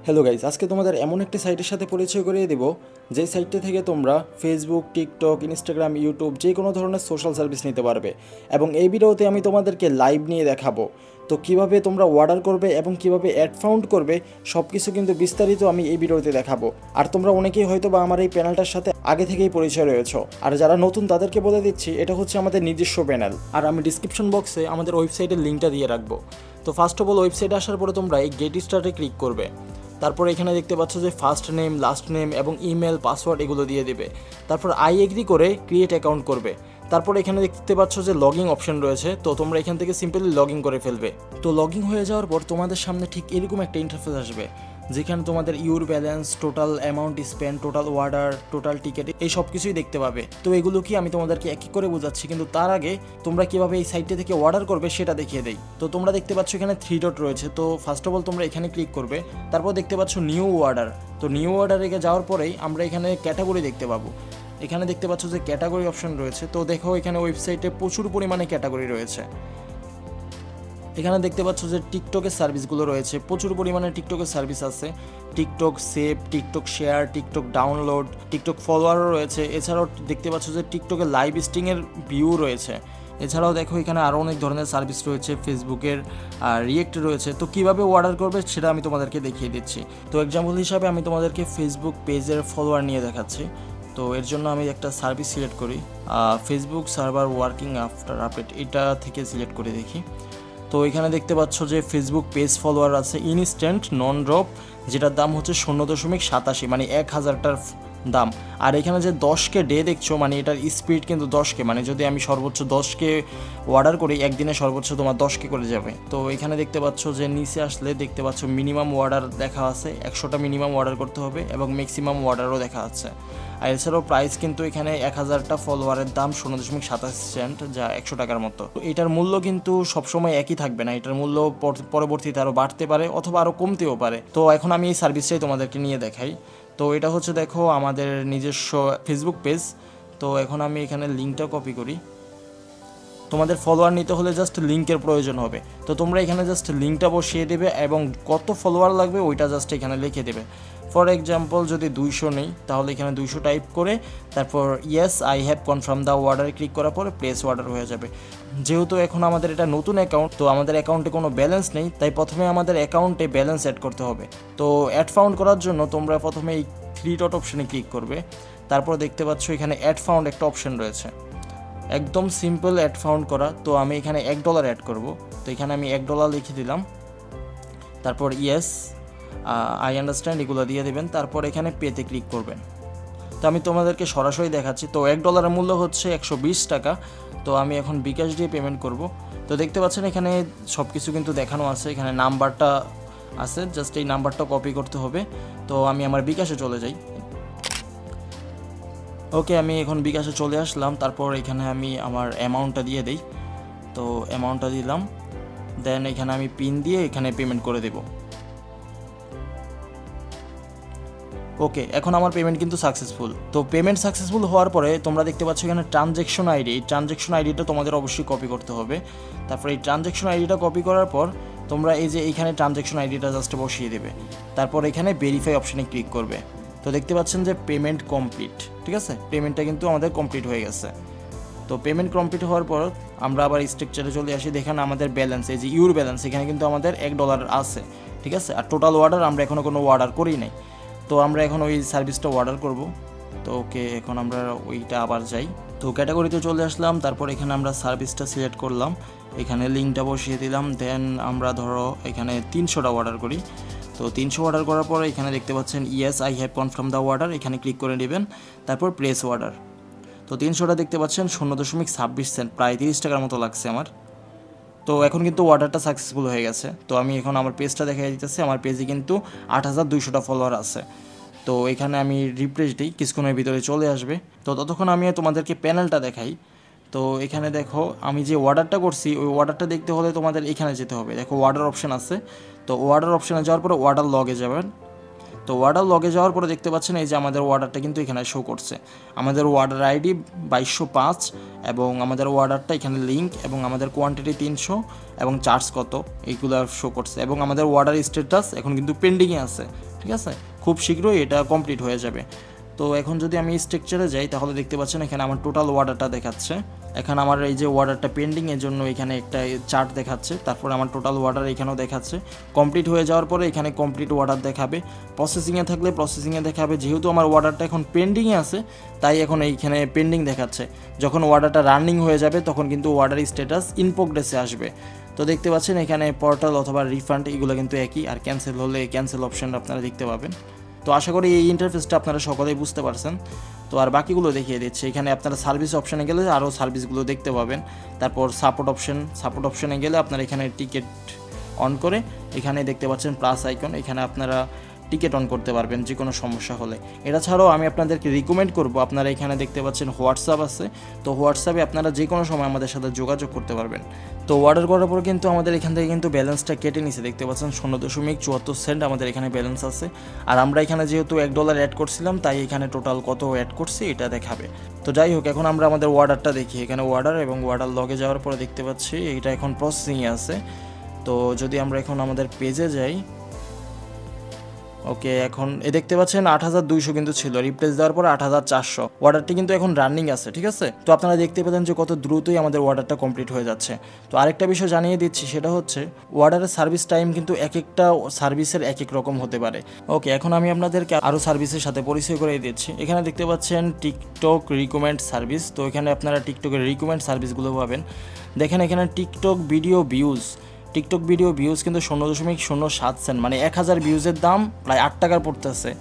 Hello guys, আজকে তোমাদের এমন একটি সাইটের সাথে পরিচয় করিয়ে দেব যেই সাইটটা থেকে তোমরা ফেসবুক, টিকটক, ইনস্টাগ্রাম, ইউটিউব যে কোনো ধরনের সোশ্যাল সার্ভিস নিতে পারবে। এবং এই ভিডিওতে আমি তোমাদেরকে লাইভ নিয়ে দেখাবো তো কিভাবে তোমরা অর্ডার করবে এবং কিভাবে অ্যাড ফাউন্ড করবে সব কিছু কিন্তু বিস্তারিত আমি এই ভিডিওতে দেখাবো। আর তোমরা অনেকেই হয়তো বা আমার এই প্যানেলটার সাথে আগে থেকেই পরিচয় রয়েছে, আর যারা নতুন তাদেরকে বলে দিচ্ছি এটা হচ্ছে আমাদের নিজস্ব প্যানেল। আর আমি ডিসক্রিপশন বক্সে আমাদের ওয়েবসাইটের লিঙ্কটা দিয়ে রাখবো। তো ফার্স্ট অফ অল ওয়েবসাইটে আসার পরে তোমরা এই গেট স্টার্টে ক্লিক করবে। তারপর এখানে দেখতে পাচ্ছ যে ফার্স্ট নেম, লাস্ট নেম এবং ইমেল, পাসওয়ার্ড এগুলো দিয়ে দেবে। তারপর আই এগ্রি করে ক্রিয়েট অ্যাকাউন্ট করবে। তারপর এখানে দেখতে পাচ্ছ যে লগইন অপশন রয়েছে, তো তোমরা এখান থেকে সিম্পলি লগইন করে ফেলবে। তো লগইন হয়ে যাওয়ার পর তোমাদের সামনে ঠিক এরকম একটা ইন্টারফেস আসবে, যেখানে তোমাদের your balance, total amount spend, total order, total ticket এই সব কিছুই দেখতে পাবে। তো এগুলো কি আমি তোমাদেরকে এক এক করে বোঝাচ্ছি, কিন্তু তার আগে তোমরা কীভাবে এই সাইটটা থেকে অর্ডার করবে সেটা দেখিয়ে দেই। তো তোমরা দেখতে পাচ্ছ এখানে 3 ডট রয়েছে, তো ফার্স্ট অফ অল তোমরা এখানে ক্লিক করবে। তারপর দেখতে পাচ্ছ নিউ অর্ডার। তো নিউ অর্ডারে যাওয়ার পরেই আমরা এখানে ক্যাটাগরি দেখতে পাবো। এখানে দেখতে পাচ্ছ যে ক্যাটাগরি অপশন রয়েছে। তো দেখো এখানে ওয়েবসাইটে প্রচুর পরিমাণে ক্যাটাগরি রয়েছে। এখানে দেখতে পাচ্ছ যে টিকটকের সার্ভিসগুলো রয়েছে, প্রচুর পরিমাণে টিকটকের সার্ভিস আছে। TikTok save, TikTok share, TikTok download, TikTok ফলোয়ারও রয়েছে। এছাড়াও দেখতে পাচ্ছ যে টিকটকের লাইভ স্ট্রিংয়ের ভিউ রয়েছে। এছাড়াও দেখো এখানে আরও অনেক ধরনের সার্ভিস রয়েছে, ফেসবুকের রিয়েক্ট রয়েছে। তো কীভাবে অর্ডার করবে সেটা আমি তোমাদেরকে দেখিয়ে দিচ্ছি। তো এক্সাম্পল হিসাবে আমি তোমাদেরকে ফেসবুক পেজের ফলোয়ার নিয়ে দেখাচ্ছি। তো এর জন্য আমি একটা সার্ভিস সিলেক্ট করি, Facebook server working after update, এটা থেকে সিলেক্ট করে দেখি। তো এখানে দেখতে পাচ্ছ যে ফেসবুক পেজ ফলোয়ার আছে ইনস্ট্যান্ট নন ড্রপ, যেটার দাম হচ্ছে 0.87, মানে 1000টার দাম। আর এখানে যে 10K ডে দেখছো, মানে এটার স্পিড কিন্তু 10K, মানে যদি আমি সর্বোচ্চ 10K অর্ডার করি একদিনে সর্বোচ্চ তোমার 10K করে যাবে। তো এখানে দেখতে পাচ্ছ যে নিচে আসলে দেখতে পাচ্ছ মিনিমাম অর্ডার দেখা আছে, 100টা মিনিমাম অর্ডার করতে হবে এবং ম্যাক্সিমাম অর্ডারও দেখা আছে। আর এছাড়াও প্রাইস কিন্তু এখানে 1000টা ফলোয়ারের দাম 0.87 যা 100 টাকার মতো। তো এটার মূল্য কিন্তু সবসময় একই থাকবে না, এটার মূল্য পরবর্তীতে আরও বাড়তে পারে অথবা আরও কমতেও পারে। তো এখন আমি এই সার্ভিসটাই তোমাদেরকে নিয়ে দেখাই। তো এটা হচ্ছে দেখো আমাদের নিজস্ব ফেসবুক পেজ। তো এখন আমি এখানে লিঙ্কটা কপি করি। তোমাদের ফলোয়ার নিতে হলে জাস্ট লিঙ্কের প্রয়োজন হবে। তো তোমরা এখানে জাস্ট লিঙ্কটা বসিয়ে দেবে এবং কত ফলোয়ার লাগবে ওইটা জাস্ট এখানে লিখে দেবে। ফর এক্সাম্পল যদি 200 নেই তাহলে এখানে 200 টাইপ করে তারপর yes I have confirm the অর্ডারে ক্লিক করার পরে প্লেস অর্ডার হয়ে যাবে। যেহেতু এখন আমাদের এটা নতুন অ্যাকাউন্ট, তো আমাদের অ্যাকাউন্টে কোনো ব্যালেন্স নেই, তাই প্রথমে আমাদের অ্যাকাউন্টে ব্যালেন্স অ্যাড করতে হবে। তো অ্যাড ফাউন্ড করার জন্য তোমরা প্রথমে এই 3 ডট অপশানে ক্লিক করবে। তারপর দেখতে পাচ্ছ এখানে অ্যাড ফাউন্ড একটা অপশান রয়েছে, একদম সিম্পল অ্যাড ফাউন্ড করা। তো আমি এখানে $1 অ্যাড করব। তো এখানে আমি $1 লিখে দিলাম। তারপর ইয়েস আই আন্ডারস্ট্যান্ড এগুলো দিয়ে দেবেন। তারপর এখানে পেতে ক্লিক করবেন। তো আমি তোমাদেরকে সরাসরি দেখাচ্ছি। তো $1 মূল্য হচ্ছে 120 টাকা। তো আমি এখন বিকাশ দিয়ে পেমেন্ট করব। তো দেখতে পাচ্ছেন এখানে সব কিছু কিন্তু দেখানো আছে, এখানে নাম্বারটা আছে, জাস্ট এই নাম্বারটা কপি করতে হবে। তো আমি আমার বিকাশে চলে যাই। ওকে, আমি এখন বিকাশে চলে আসলাম। তারপর এখানে আমি আমার অ্যামাউন্টটা দিয়ে দিই। তো অ্যামাউন্টটা দিলাম, দেন এখানে আমি পিন দিয়ে এখানে পেমেন্ট করে দেব। ওকে, এখন আমার পেমেন্ট কিন্তু সাকসেসফুল। তো পেমেন্ট সাকসেসফুল হওয়ার পরে তোমরা দেখতে পাচ্ছ এখানে ট্রানজ্যাকশন আইডি, এই ট্রানজ্যাকশন আইডিটা তোমাদের অবশ্যই কপি করতে হবে। তারপর এই ট্রানজ্যাকশন আইডিটা কপি করার পর তোমরা এই যে এইখানে ট্রানজ্যাকশন আইডিটা জাস্ট বসিয়ে দেবে। তারপর এখানে ভেরিফাই অপশানে ক্লিক করবে। তো দেখতে পাচ্ছেন যে পেমেন্ট কমপ্লিট, ঠিক আছে, পেমেন্টটা কিন্তু আমাদের কমপ্লিট হয়ে গেছে। তো পেমেন্ট কমপ্লিট হওয়ার পর আমরা আবার স্ট্রাকচারে চলে আসি। দেখেন আমাদের ব্যালেন্স, এই যে ইউর ব্যালেন্স, এখানে কিন্তু আমাদের $1 আছে, ঠিক আছে। আর টোটাল অর্ডার আমরা এখনও কোনো অর্ডার করি নাই। তো আমরা এখন ওই সার্ভিসটা অর্ডার করব। তো ওকে, এখন আমরা ওইটা আবার যাই। তো ক্যাটাগরিতে চলে আসলাম। তারপর এখানে আমরা সার্ভিসটা সিলেক্ট করলাম, এখানে লিঙ্কটা বসিয়ে দিলাম। দেন আমরা ধরো এখানে 300টা অর্ডার করি। তো 300 অর্ডার করার পরে এখানে দেখতে পাচ্ছেন yes I have confirm the order, এখানে ক্লিক করে নেবেন। তারপর প্লেস অর্ডার। তো 300টা দেখতে পাচ্ছেন 0.26 প্রায় 30 টাকার মতো লাগছে আমার। তো এখন কিন্তু অর্ডারটা সাকসেসফুল হয়ে গেছে। তো আমি এখন আমার পেজটা দেখাই দিতেছি, আমার পেজে কিন্তু 8200টা ফলোয়ার আছে। তো এখানে আমি রিফ্রেশ দিই, কিছুক্ষণের ভিতরে চলে আসবে। তো ততক্ষণ আমি তোমাদেরকে প্যানেলটা দেখাই। তো এখানে দেখো আমি যে অর্ডারটা করছি ওই অর্ডারটা দেখতে হলে তোমাদের এখানে যেতে হবে। দেখো অর্ডার অপশান আছে। তো অর্ডার অপশানে যাওয়ার পরে অর্ডার লগে যাবেন। তো অর্ডার লগে যাওয়ার পরে দেখতে পাচ্ছেন এই যে আমাদের অর্ডারটা কিন্তু এখানে শো করছে। আমাদের অর্ডার আইডি 2205 এবং আমাদের অর্ডারটা এখানে লিঙ্ক এবং আমাদের কোয়ান্টিটি 300 এবং চার্জ কত এইগুলো শো করছে। এবং আমাদের অর্ডার স্ট্যাটাস এখন কিন্তু পেন্ডিংয়ে আছে, ঠিক আছে, খুব শীঘ্রই এটা কমপ্লিট হয়ে যাবে। তো এখন যদি আমি স্ট্রাকচারে যাই তাহলে দেখতে পাচ্ছেন এখানে আমার টোটাল অর্ডারটা দেখাচ্ছে। এখানে আমার এই যে অর্ডারটা পেন্ডিং এর জন্য এখানে একটা চার্ট দেখাচ্ছে, তারপর আমার টোটাল অর্ডার এখানেও দেখাচ্ছে। কমপ্লিট হয়ে যাওয়ার পরে এখানে কমপ্লিট অর্ডার দেখাবে, প্রসেসিংয়ে থাকলে প্রসেসিংয়ে দেখাবে। যেহেতু আমার অর্ডারটা এখন পেন্ডিংয়ে আছে তাই এখন এইখানে পেন্ডিং দেখাচ্ছে। যখন অর্ডারটা রানিং হয়ে যাবে তখন কিন্তু অর্ডার স্ট্যাটাস ইন প্রোগ্রেসে আসবে। তো দেখতে পাচ্ছেন এখানে পোর্টাল অথবা রিফান্ড এগুলো কিন্তু একই, আর ক্যান্সেল হলে ক্যান্সেল অপশন আপনারা দেখতে পাবেন। তো আশা করি এই ইন্টারফেসটা আপনারা সকলেই বুঝতে পারছেন। তো আর বাকিগুলো দেখিয়ে দিচ্ছি। এখানে আপনারা সার্ভিস অপশানে গেলে আরও সার্ভিসগুলো দেখতে পাবেন। তারপর সাপোর্ট অপশানে গেলে আপনারা এখানে টিকিট অন করে এখানে দেখতে পাচ্ছেন প্লাস আইকন, এখানে আপনারা টিকিট অন করতে পারবেন যে কোনো সমস্যা হলে। এটা ছাড়াও আমি আপনাদেরকে রিকমেন্ড করব, আপনারা এখানে দেখতে পাচ্ছেন হোয়াটসঅ্যাপ আছে, তো হোয়াটসঅ্যাপে আপনারা যে কোনো সময় আমাদের সাথে যোগাযোগ করতে পারবেন। তো অর্ডার করার পর কিন্তু আমাদের এখান থেকে কিন্তু ব্যালেন্সটা কেটে নিছে, দেখতে পাচ্ছেন 0.74 আমাদের এখানে ব্যালেন্স আছে। আর আমরা এখানে যেহেতু $1 অ্যাড করছিলাম তাই এখানে টোটাল কত অ্যাড করছি এটা দেখাবে। তো যাই হোক, এখন আমরা আমাদের অর্ডারটা দেখি। এখানে অর্ডার এবং অর্ডার লগে যাওয়ার পরে দেখতে পাচ্ছি এটা এখন প্রসেসিংয়ে আছে। তো যদি আমরা এখন আমাদের পেজে যাই, ওকে, এখন দেখতে পাচ্ছেন 8200 কিন্তু ছিল, রিপ্লেস দেওয়ার পর 8400। অর্ডারটি কিন্তু এখন রানিং আছে, ঠিক আছে। তো আপনারা দেখতে পেলেন যে কত দ্রুতই আমাদের অর্ডারটা কমপ্লিট হয়ে যাচ্ছে। তো আরেকটা বিষয় জানিয়ে দিচ্ছি, সেটা হচ্ছে অর্ডারের সার্ভিস টাইম কিন্তু এক একটা সার্ভিসের এক এক রকম হতে পারে। ওকে, এখন আমি আপনাদেরকে আরও সার্ভিসের সাথে পরিচয় করে দিচ্ছি। এখানে দেখতে পাচ্ছেন টিকটক রিকমেন্ড সার্ভিস। তো এখানে আপনারা টিকটকের রিকমেন্ড সার্ভিসগুলো পাবেন। দেখেন এখানে টিকটক ভিডিও ভিউজ কিন্তু 0.07 সেন্ট, মানে 1000 ভিউজের দাম প্রায় 8 টাকার পড়তেছে।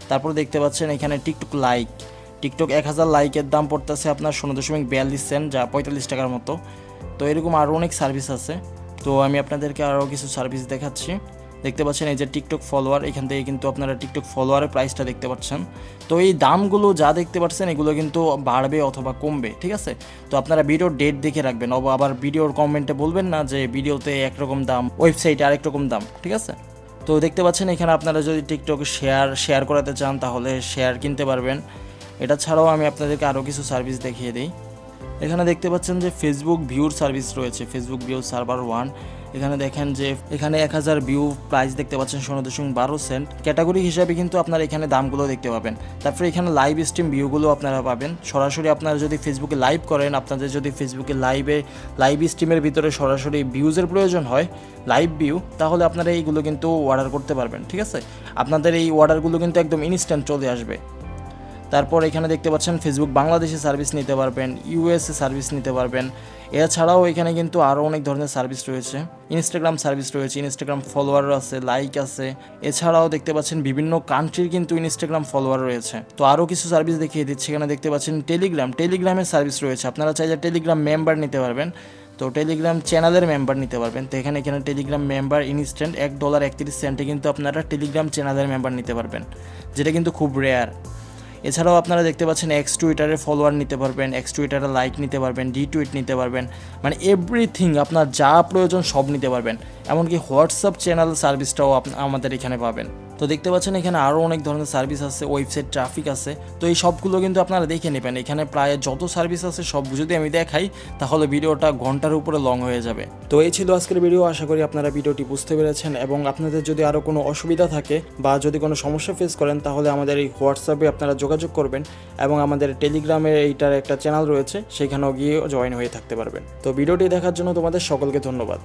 তারপর দেখতে পাচ্ছেন এখানে টিকটক 1000 লাইকের দাম পড়তেছে আপনার 0.42 সেন্ট, যা 45 টাকার মতো। তো এরকম আরও অনেক সার্ভিস আছে। তো আমি আপনাদেরকে আরও কিছু সার্ভিস দেখাচ্ছি। দেখতে পাচ্ছেন এই যে টিকটক ফলোয়ার, এখান থেকে কিন্তু আপনারা টিকটক ফলোয়ারের প্রাইসটা দেখতে পাচ্ছেন। তো এই দামগুলো যা দেখতে পাচ্ছেন এগুলো কিন্তু বাড়বে অথবা কমবে, ঠিক আছে। তো আপনারা ভিডিওর ডেট দেখে রাখবেন, আবার ভিডিওর কমেন্টে বলবেন না যে ভিডিওতে একরকম দাম, ওয়েবসাইটে আরেক রকম দাম, ঠিক আছে। তো দেখতে পাচ্ছেন এখানে আপনারা যদি টিকটক শেয়ার করাতে চান তাহলে শেয়ার কিনতে পারবেন। এটা ছাড়াও আমি আপনাদেরকে আরও কিছু সার্ভিস দেখিয়ে দিই। এখানে দেখতে পাচ্ছেন যে ফেসবুক ভিউর সার্ভিস রয়েছে, ফেসবুক ভিউ সার্ভার 1। এখানে দেখেন যে এখানে 1000 ভিউ, প্রাইস দেখতে পাচ্ছেন 0.12 সেন্ট। ক্যাটাগরি হিসাবে কিন্তু আপনারা এখানে দামগুলো দেখতে পাবেন। তারপরে এখানে লাইভ স্ট্রিম ভিউগুলো আপনারা পাবেন। সরাসরি আপনারা যদি ফেসবুকে লাইভ করেন, আপনাদের যদি ফেসবুকে লাইভ স্ট্রিমের ভিতরে সরাসরি ভিউজের প্রয়োজন হয়, লাইভ ভিউ, তাহলে আপনারা এইগুলো কিন্তু অর্ডার করতে পারবেন, ঠিক আছে। আপনাদের এই অর্ডারগুলো কিন্তু একদম ইনস্ট্যান্ট চলে আসবে। তারপর এখানে দেখতে পাচ্ছেন ফেসবুক বাংলাদেশে সার্ভিস নিতে পারবেন, ইউএসএ সার্ভিস নিতে পারবেন। এছাড়াও এখানে কিন্তু আরও অনেক ধরনের সার্ভিস রয়েছে। ইনস্টাগ্রাম সার্ভিস রয়েছে, ইনস্টাগ্রাম ফলোয়ার আছে, লাইক আছে। এছাড়াও দেখতে পাচ্ছেন বিভিন্ন কান্ট্রির কিন্তু ইনস্টাগ্রাম ফলোয়ার রয়েছে। তো আরও কিছু সার্ভিস দেখিয়ে দিচ্ছি। এখানে দেখতে পাচ্ছেন টেলিগ্রামের সার্ভিস রয়েছে। আপনারা চাইলে টেলিগ্রাম মেম্বার নিতে পারবেন, তো টেলিগ্রাম চ্যানেলের মেম্বার নিতে পারবেন। তো এখানে টেলিগ্রাম মেম্বার ইনস্ট্যান্ট $1.31 কিন্তু আপনারা টেলিগ্রাম চ্যানেলের মেম্বার নিতে পারবেন, যেটা কিন্তু খুব রেয়ার। এছাড়াও আপনারা দেখতে পাচ্ছেন এক্স টুইটারে ফলোয়ার নিতে পারবেন, এক্স টুইটারে লাইক নিতে পারবেন, টুইট নিতে পারবেন, মানে এভরিথিং আপনার যা প্রয়োজন সব নিতে পারবেন। এমনকি হোয়াটসঅ্যাপ চ্যানেল সার্ভিসটাও আমাদের এখানে পাবেন। তো দেখতে পাচ্ছেন এখানে আরও অনেক ধরনের সার্ভিস আছে, ওয়েবসাইট ট্রাফিক আছে। তো এই সবগুলো কিন্তু আপনারা দেখে নেবেন। এখানে প্রায় যত সার্ভিস আছে সব যদি আমি দেখাই তাহলে ভিডিওটা ঘন্টার উপরে লং হয়ে যাবে। তো এই ছিল আজকের ভিডিও। আশা করি আপনারা ভিডিওটি বুঝতে পেরেছেন, এবং আপনাদের যদি আরও কোনো অসুবিধা থাকে বা যদি কোনো সমস্যা ফেস করেন তাহলে আমাদের এই হোয়াটসঅ্যাপে আপনারা যোগাযোগ করবেন, এবং আমাদের টেলিগ্রামের এইটার একটা চ্যানেল রয়েছে, সেখানেও গিয়ে জয়েন হয়ে থাকতে পারবেন। তো ভিডিওটি দেখার জন্য তোমাদের সকলকে ধন্যবাদ।